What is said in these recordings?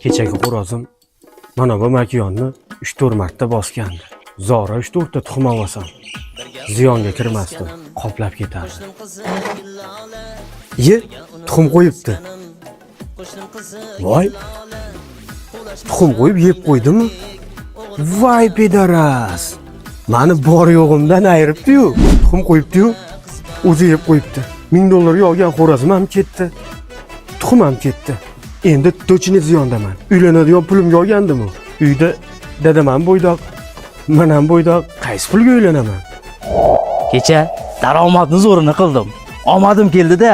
Kechagi xo'rozim mana bu makonni 3-4 marta bosgandi. Zora 3-4 ta tuxum olsam, ziyonga kirmasdi, qoplab ketardi. Ye, tuxum qo'yibdi. Voy. Tuxum qo'yib yeb qo'ydimi? Voy pedaras. Mani bor yo'g'imdan ayiribdi-yu, tuxum qo'yibdi-yu, o'zi yeb qo'yibdi. $1000 olgan xo'rozim ham ketdi. Tuxum ham ketdi. Endi to'chini ziyondaman. Uylanadigan pulimga olgandim-ku. Uyda dadam ham bo'ydoq, men ham bo'ydoq. Qaysi pulga uylanaman? Kecha daromadni zo'rini qildim. Omadim keldi-da,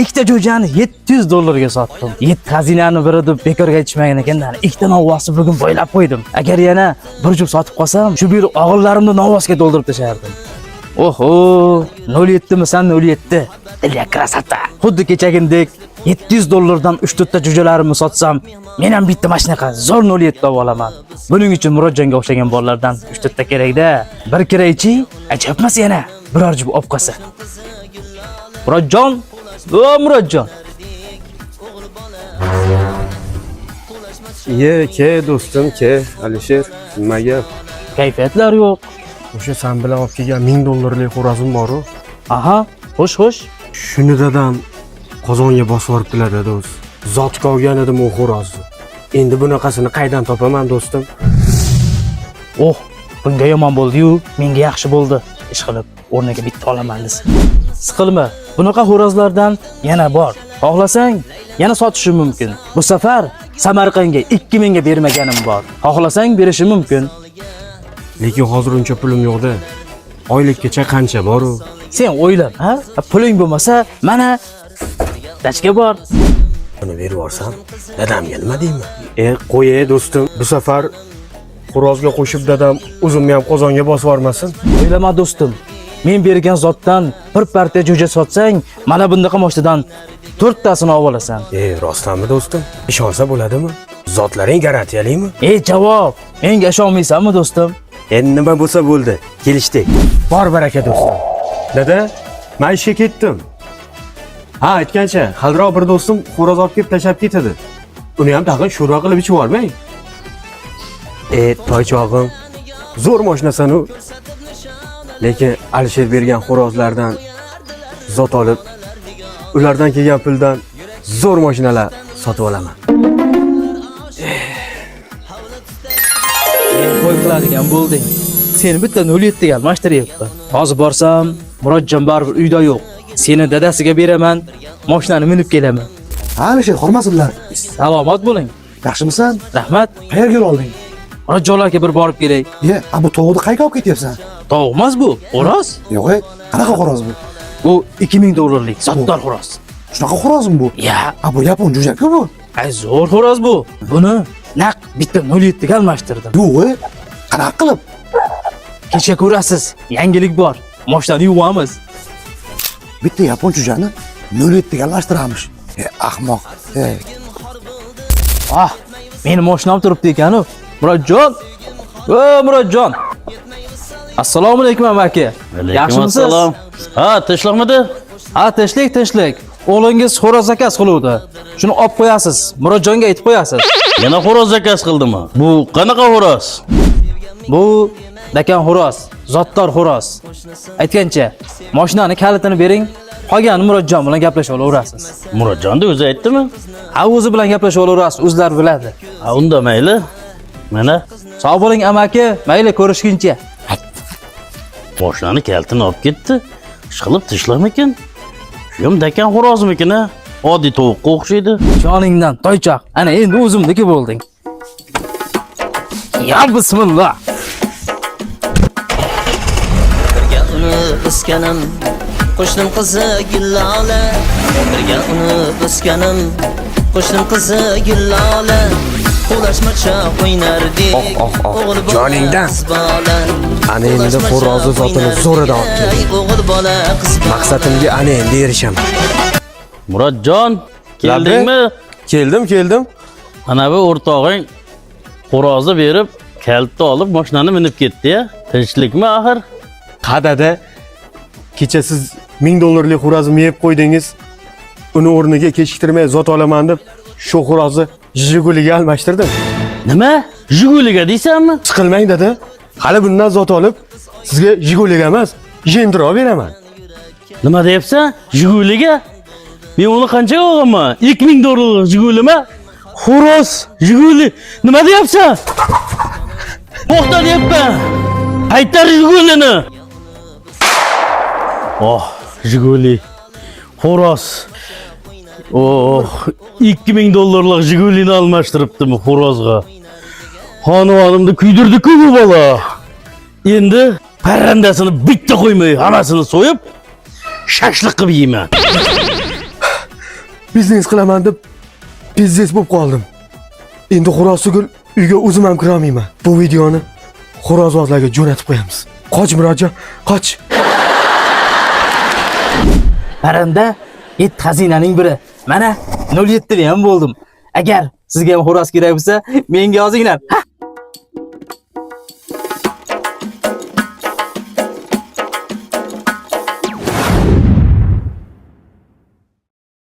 ikkita jo'jani $700 ga sotdim. 7 xazinani biri deb bekorga aytishmagan ekanlar. Ikkita novvosni bugun bo'ylab qo'ydim. Agar yana bir juft sotib qolsam, shu bir o'g'illarimni novvosga to'ldirib tashardim. Oho, 07 misan 07. Ilya krasata. Xuddi kechagindek $700 dan 3-4 ta jo'jalarimni sotsam, men ham bitta mashinaqa zo'r 07 olib olaman. Buning uchun Murodjonga o'xshagan bolalardan 3-4 ta kerak-da. Bir kiraychi, ajabmas yana. Biror jup olib qolsa. Murodjon, Murodjon. Ke do'stim, ke Alisher, nimaga? Kayfiyatlar yo'q. O'sha sen bilan olib kelgan $1000 xo'rozim bor-ku. Aha, xo'sh. Shuni dadam qozonga bosib yuboribdilar do'st. Zotga olgan edim u xo'rozni. Endi bunaqasini qaydan topaman do'stim? Oh, bunga yomon bo'ldi-yu, menga yaxshi bo'ldi. Ish qilib, o'rniga bitta olaman desa. Siqilma, bunaqa xo'rozlardan yana bor. Xohlasang, yana sotishim mumkin. Bu safar Samarqandga 2000 ga bermaganim bor. Xohlasang berishim mumkin. Lekin hozir uncha pulim yo'qda. Oylikgacha qancha bor-u? Sen o'ylab, ha? Puling bo'lmasa, mana dachga bor. Buni berib yuborsam, dadamga nima deyman? Qo'y do'stim, bu safar xo'rozga qo'shib dadam o'zimni ham qozonga bosib yubormasin. O'ylama do'stim. Men bergan zotdan bir partiya jo'ja sotsang, mana bundaqa moshtadan 4 tasini olib olasan. Rostdanmi do'stim? Ishonsa bo'ladimi? Zotlaring garantiyalimi? Javob. Menga ishonmaysanmi do'stim? Endi nima bo'lsa bo'ldi. Kelishdik. Bor baraka do'stim. Dada, men ishga ketdim. Ha, aytgancha, xalroq bir do'stim xo'roz olib kelib tashab ketadi. Uni ham tag'in sho'rva qilib ichib olmang. Toychog'im, zo'r mashinasan u. Lekin Alisher bergan xo'rozlardan zot olib, ulardan kelgan puldan zo'r mashinalar sotib olaman. Qo'y qiladigan bo'lding. Seni bitta 07 ga almashtiryapman. Hozir borsam, Murodjon baribir uyda yo'q. Seni dadasiga beraman, mashinani minib kelaman. Alisher, hormasinlar. Salomat bo'ling. Yaxshimisan? Rahmat. Qayerga olding? Murodjonlarga bir borib kelay. Bu tovuqni qayerga olib ketyapsan? Tovuq emas bu, xo'roz. Yo'q, qanaqa xo'roz bu? Bu $2000 lik sotdor xo'roz. Shunaqa xo'rozmi bu? Ya, bu yapon jo'jak-ku bu. Zo'r xo'roz bu. Buni naq bitta 07 ga almashtirdim. Yo'q, qanaqa qilib? Kecha ko'rasiz, yangilik bor. Mashinani yuvamiz. Bitta yapon jo'jani 07 ga almashtiramiz. Ahmoq. Meni mashinam turibdi ekan-ku. Murodjon. Murodjon. Assalomu alaykum amaki. Yaxshimisiz? Assalom. Ha, tinchlikmidi? Ha, tinchlik. O'g'lingiz xo'roz zakas qiluvdi. Shuni olib qo'yasiz. Murodjonga aytib qo'yasiz. Yana xo'roz zakas qildimi? Bu qanaqa xo'roz? Bu dakan xo'roz, zotdor xo'roz. Aytgancha, mashinani kalitini bering, qolganini Murodjon bilan gaplashib olaverasiz. Murodjonni o'zi aytdimi? Ha, o'zi bilan gaplashib olaverasiz, o'zlar biladi. Ha, unda mayli. Mana sog' bo'ling amaki, mayli ko'rishguncha. Mashinani kalitini olib ketdi. Ishqilib tinchlikmikin? Shum dakan xo'rozmikin-a? Oddiy tovuqqa o'xshaydi. Joningdan toychoq. Ana endi o'zimniki bo'lding. Ya bismillah. Birga uni o'sganim, qo'shnim qizi Gullola. Birga uni o'sganim, qo'shnim qizi Gullola. Qo'lashmacha o'ynardik. Joningdan. Ana endi xo'rozni zotini zo'ridan olib keldim. O'g'il bola, qiz bola. Maqsadimga ana endi erishaman. Murodjon, keldingmi? Keldim. Ana bu o'rtog'ing xo'rozni berib, kalitni olib mashinani minib ketdi-ya. Tinchlikmi axir? Qadada kecha siz $1000 lik xo'rozni yeb qo'ydingiz. Uni o'rniga kechiktirmay zot olaman deb shu xo'rozni Jiguliga almashtirdim. Nima? Jiguliga deysanmi? Siqilmang dedi. Hali bundan zot olib, sizga Jiguliga emas, Gentra beraman. Nima deyapsan? Jiguliga? Men uni qanchaga olganman? 2000 dollarlik Jigulimi? Xo'roz, Jiguli. Nima deyapsan? To'xta deyapman. Qaytar Jigulini. Oh, Jiguli. Xo'roz. Oh, 2000 dollarlik Jigulini almashtiribdimi xo'rozga? Xonadonimni kuydirdi-ku bu bola. Endi parrandasini bitta qo'ymay, hammasini so'yib, shashliq qilib yeyman. Biznes qilaman deb biznes bo'lib qoldim. Endi xo'roz tugul uyga o'zim ham kira olmayman. Bu videoni xo'rozbozlarga jo'natib qo'yamiz. Qoch Murodjon, qoch. Parranda 7 xazinaning biri. Mana 07 li ham bo'ldim. Agar sizga ham xo'roz kerak bo'lsa, menga yozinglar.